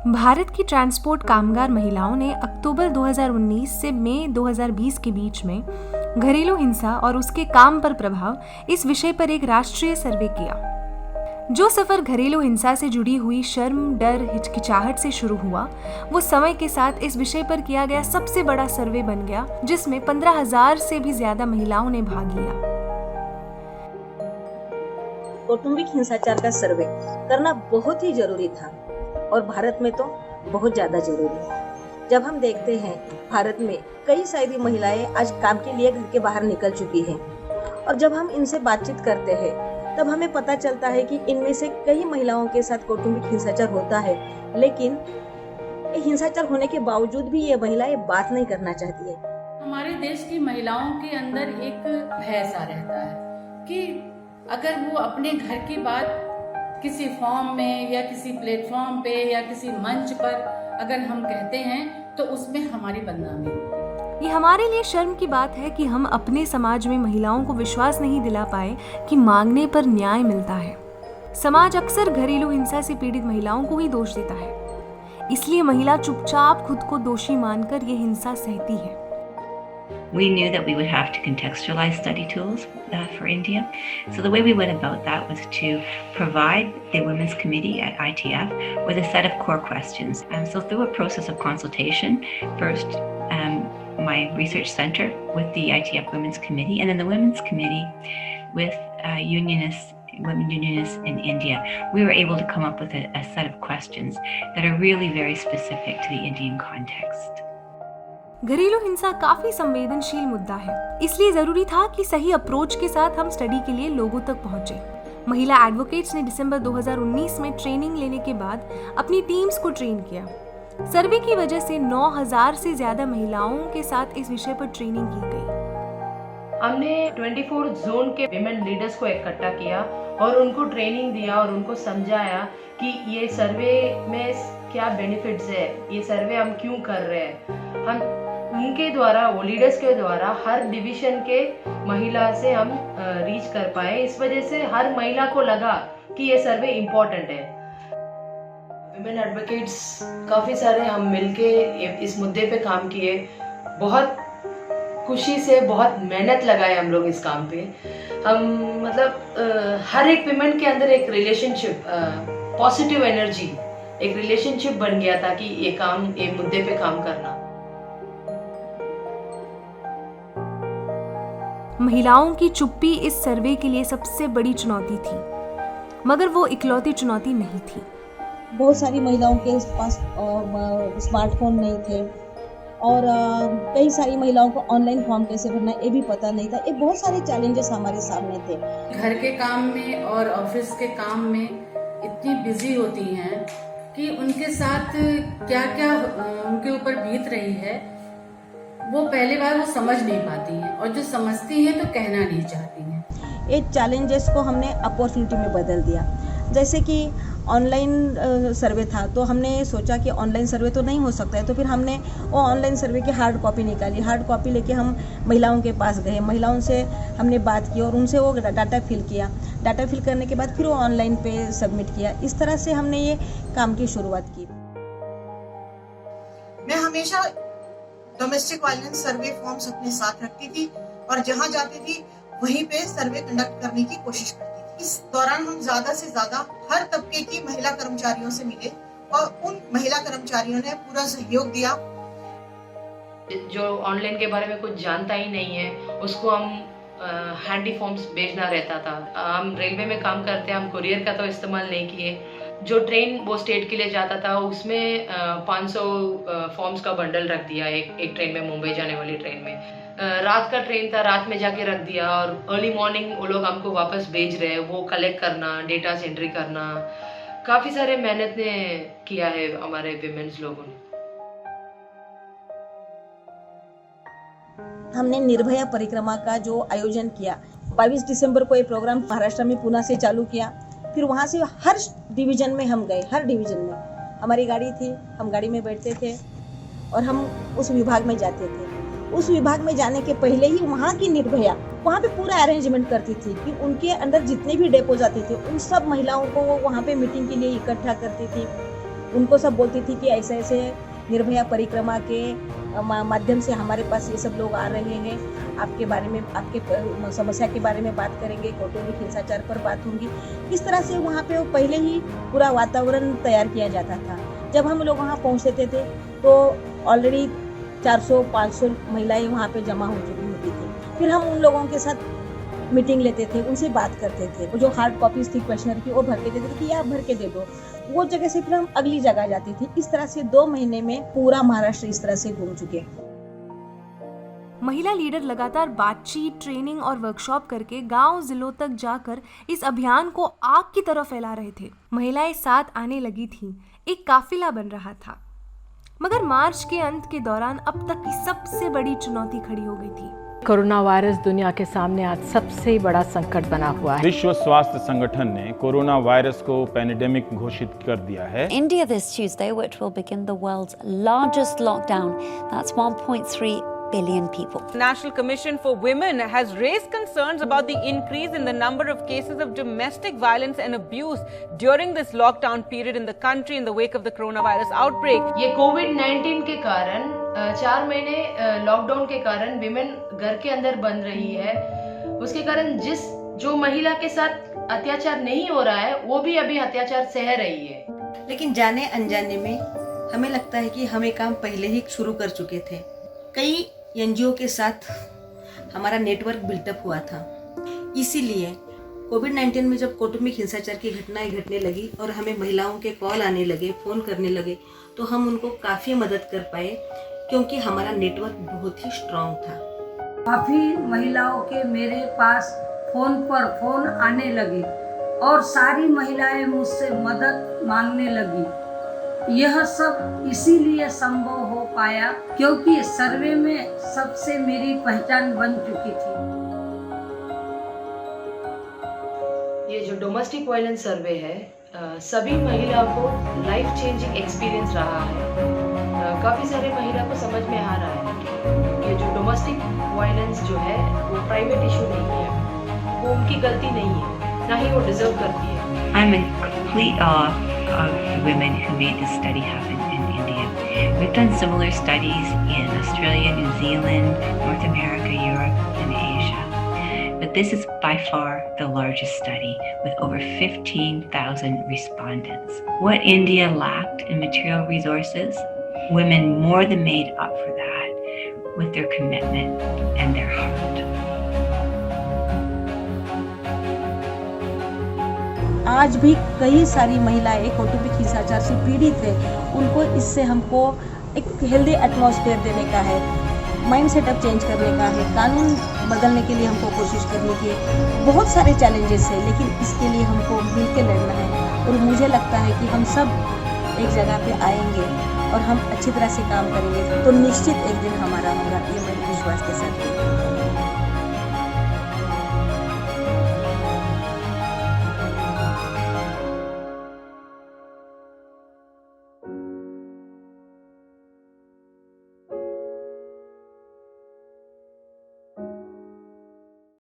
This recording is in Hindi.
भारत की ट्रांसपोर्ट कामगार महिलाओं ने अक्टूबर 2019 से मई 2020 के बीच में घरेलू हिंसा और उसके काम पर प्रभाव इस विषय पर एक राष्ट्रीय सर्वे किया। जो सफर घरेलू हिंसा से जुड़ी हुई शर्म, डर, हिचकिचाहट से शुरू हुआ, वो समय के साथ इस विषय पर किया गया सबसे बड़ा सर्वे बन गया, जिसमें 15,000 से भी ज्यादा महिलाओं ने भाग लिया। कौटुंबिक हिंसाचार का सर्वे करना बहुत ही जरूरी था और भारत में तो बहुत ज्यादा जरूरी है। जब हम देखते हैं भारत में कई सारी महिलाएं आज काम के लिए घर के बाहर निकल चुकी हैं और जब हम इनसे बातचीत करते हैं तब हमें पता चलता है कि इनमें से कई महिलाओं के साथ कौटुंबिक हिंसाचार होता है, लेकिन हिंसाचार होने के बावजूद भी ये महिलाएं बात नहीं करना चाहती है। हमारे देश की महिलाओं के अंदर एक भय सा रहता है कि अगर वो अपने घर की बात किसी फॉर्म में या किसी प्लेटफॉर्म पे या किसी मंच पर अगर हम कहते हैं तो उसमें हमारी बदनामी होगी। ये हमारे लिए शर्म की बात है कि हम अपने समाज में महिलाओं को विश्वास नहीं दिला पाए कि मांगने पर न्याय मिलता है। समाज अक्सर घरेलू हिंसा से पीड़ित महिलाओं को ही दोष देता है, इसलिए महिला चुपचाप खुद को दोषी मानकर ये हिंसा सहती है। We knew that we would have to contextualize study tools for India. So the way we went about that was to provide the Women's Committee at ITF with a set of core questions. So through a process of consultation, first my research center with the ITF Women's Committee, and then the Women's Committee with women unionists in India, we were able to come up with a set of questions that are really very specific to the Indian context. घरेलू हिंसा काफी संवेदनशील मुद्दा है, इसलिए जरूरी था कि सही अप्रोच के साथ हम स्टडी के लिए लोगों तक पहुंचे। महिला एडवोकेट्स ने दिसंबर 2019 में ट्रेनिंग लेने के बाद अपनी टीम्स को ट्रेन किया। सर्वे की वजह से 9,000 से ज्यादा महिलाओं के साथ इस विषय पर ट्रेनिंग की गई। हमने 24 जोन के विमेन लीडर्स को इकट्ठा किया और उनको ट्रेनिंग दिया और उनको समझाया कि ये सर्वे में क्या बेनिफिट्स है, ये सर्वे हम क्यों कर रहे हैं। हम उनके द्वारा, वो लीडर्स के द्वारा हर डिवीजन के महिला से हम रीच कर पाए। इस वजह से हर महिला को लगा कि ये सर्वे इम्पोर्टेंट है। विमेन एडवोकेट्स काफ़ी सारे हम मिलके इस मुद्दे पे काम किए। बहुत खुशी से बहुत मेहनत लगाए हम लोग इस काम पे। हम मतलब हर एक विमेन के अंदर एक रिलेशनशिप, पॉजिटिव एनर्जी, एक रिलेशनशिप बन गया था कि ये मुद्दे पे काम करना। महिलाओं की चुप्पी इस सर्वे के लिए सबसे बड़ी चुनौती थी, मगर वो इकलौती चुनौती नहीं थी। बहुत सारी महिलाओं के पास स्मार्टफोन नहीं थे और कई सारी महिलाओं को ऑनलाइन फॉर्म कैसे भरना ये भी पता नहीं था। ये बहुत सारे चैलेंजेस हमारे सामने थे। घर के काम में और ऑफिस के काम में इतनी बिजी होती हैं कि उनके साथ क्या क्या उनके ऊपर बीत रही है वो पहली बार वो समझ नहीं पाती हैं, और जो समझती हैं तो कहना नहीं चाहती हैं। ये चैलेंजेस को हमने अपॉर्चुनिटी में बदल दिया। जैसे कि ऑनलाइन सर्वे था तो हमने सोचा कि ऑनलाइन सर्वे तो नहीं हो सकता है, तो फिर हमने वो ऑनलाइन सर्वे की हार्ड कॉपी निकाली। हार्ड कॉपी लेके हम महिलाओं के पास गए, महिलाओं से हमने बात की और उनसे वो डाटा फिल किया। डाटा फिल करने के बाद फिर वो ऑनलाइन पे सबमिट किया। इस तरह से हमने ये काम की शुरुआत की। मैं हमेशा डोमेस्टिक वायलेंस सर्वे फॉर्म्स अपने साथ रखती थी और जहाँ जाती थी वहीं पे सर्वे कंडक्ट करने की कोशिश करती थी। इस दौरान हम ज्यादा से ज्यादा हर तबके की महिला कर्मचारियों से मिले और उन महिला कर्मचारियों ने पूरा सहयोग दिया। जो ऑनलाइन के बारे में कुछ जानता ही नहीं है उसको हम हैंडी फॉर्म्स भेजना रहता था। हम रेलवे में काम करते हैं, हम कुरियर का तो इस्तेमाल नहीं किए। जो ट्रेन वो स्टेट के लिए जाता था उसमें 500 फॉर्म्स का बंडल रख दिया एक ट्रेन में, मुंबई जाने वाली ट्रेन में। रात का ट्रेन था, रात में जाके रख दिया और अर्ली मॉर्निंग वो लोग हमको वापस भेज रहे हैं। वो कलेक्ट करना, डेटा एंट्री करना, काफ़ी सारे मेहनत ने किया है हमारे विमेन्स लोगों ने। हमने निर्भया परिक्रमा का जो आयोजन किया, 22 दिसंबर को ये प्रोग्राम महाराष्ट्र में पुणे से चालू किया। फिर वहाँ से हर डिवीजन में हम गए। हर डिवीजन में हमारी गाड़ी थी, हम गाड़ी में बैठते थे और हम उस विभाग में जाते थे। उस विभाग में जाने के पहले ही वहाँ की निर्भया वहाँ पे पूरा अरेंजमेंट करती थी कि उनके अंदर जितने भी डेपोज आते थे उन सब महिलाओं को वो वहाँ पे मीटिंग के लिए इकट्ठा करती थी। उनको सब बोलती थी कि ऐसे ऐसे निर्भया परिक्रमा के माध्यम से हमारे पास ये सब लोग आ रहे हैं, आपके बारे में, आपके समस्या के बारे में बात करेंगे, कौटुंबिक हिंसाचार पर बात होगी। इस तरह से वहाँ पे पहले ही पूरा वातावरण तैयार किया जाता था। जब हम लोग वहाँ पहुँचते थे तो ऑलरेडी 400-500 महिलाएं वहाँ पे जमा हो चुकी होती थी। फिर हम उन लोगों के साथ मीटिंग लेते थे, उनसे बात करते थे। वो जो हार्ड कॉपीज थी क्वेश्चनर की वो भर के देते थे कि आप भर के दे दो। वो जगह से फिर हम अगली जगह जाती थी। इस तरह से 2 महीने में पूरा महाराष्ट्र इस तरह से घूम चुके। महिला लीडर लगातार बातचीत, ट्रेनिंग और वर्कशॉप करके गांव जिलों तक जाकर इस अभियान को आग की तरह फैला रहे थे। महिलाएं साथ आने लगी थीं, एक काफिला बन रहा था। मगर मार्च के अंत के दौरान अब तक की सबसे बड़ी चुनौती खड़ी हो गई थी। कोरोना वायरस दुनिया के सामने आज सबसे बड़ा संकट बना हुआ है। विश्व स्वास्थ्य संगठन ने कोरोना वायरस को पैंडेमिक घोषित कर दिया है। India this Tuesday, which will begin the world's largest lockdown. That's 1.3 billion people. The National Commission for Women has raised concerns about the increase in the number of cases of domestic violence and abuse during this lockdown period in the country in the wake of the coronavirus outbreak. ये कोविड-19 के कारण 4 महीने लॉकडाउन के कारण विमेन घर के अंदर बंद रही है। उसके कारण जो महिला के साथ अत्याचार नहीं हो रहा है वो भी अभी अत्याचार सह रही है। लेकिन जाने अनजाने में हमें लगता है कि हम काम पहले ही शुरू कर चुके थे। कई एनजीओ के साथ हमारा नेटवर्क बिल्टअप हुआ था। इसीलिए कोविड-19 में जब कौटुंबिक हिंसाचार की घटनाएं घटने लगी और हमें महिलाओं के कॉल आने लगे, फ़ोन करने लगे, तो हम उनको काफ़ी मदद कर पाए क्योंकि हमारा नेटवर्क बहुत ही स्ट्रांग था। काफ़ी महिलाओं के मेरे पास फ़ोन पर फ़ोन आने लगे और सारी महिलाएं मुझसे मदद मांगने लगी। यह सब इसीलिए संभव हो पाया क्योंकि सर्वे में सबसे मेरी पहचान बन चुकी थी। ये जो डोमेस्टिक वायलेंस सर्वे है सभी महिला को लाइफ चेंजिंग एक्सपीरियंस रहा है। काफ़ी सारे महिला को समझ में आ रहा है कि ये जो डोमेस्टिक वायलेंस जो है वो प्राइवेट इशू नहीं है, वो उनकी गलती नहीं है, ना ही वो डिजर्व करती है। I'm in complete awe of the women who made this study happen in India. We've done similar studies in Australia, New Zealand, North America, Europe, and Asia. But this is by far the largest study with over 15,000 respondents. What India lacked in material resources, women more than made up for that with their commitment and their heart. आज भी कई सारी महिलाएं कौटुंबिक हिंसाचार से पीड़ित है। उनको इससे हमको एक हेल्दी एटमॉस्फेयर देने का है, माइंड सेटअप चेंज करने का है, कानून बदलने के लिए हमको कोशिश करने की है। बहुत सारे चैलेंजेस है लेकिन इसके लिए हमको मिल के लड़ना है और मुझे लगता है कि हम सब एक जगह पे आएंगे और हम अच्छी तरह से काम करेंगे तो निश्चित एक दिन हमारा होगा, ये मैं विश्वास के साथ।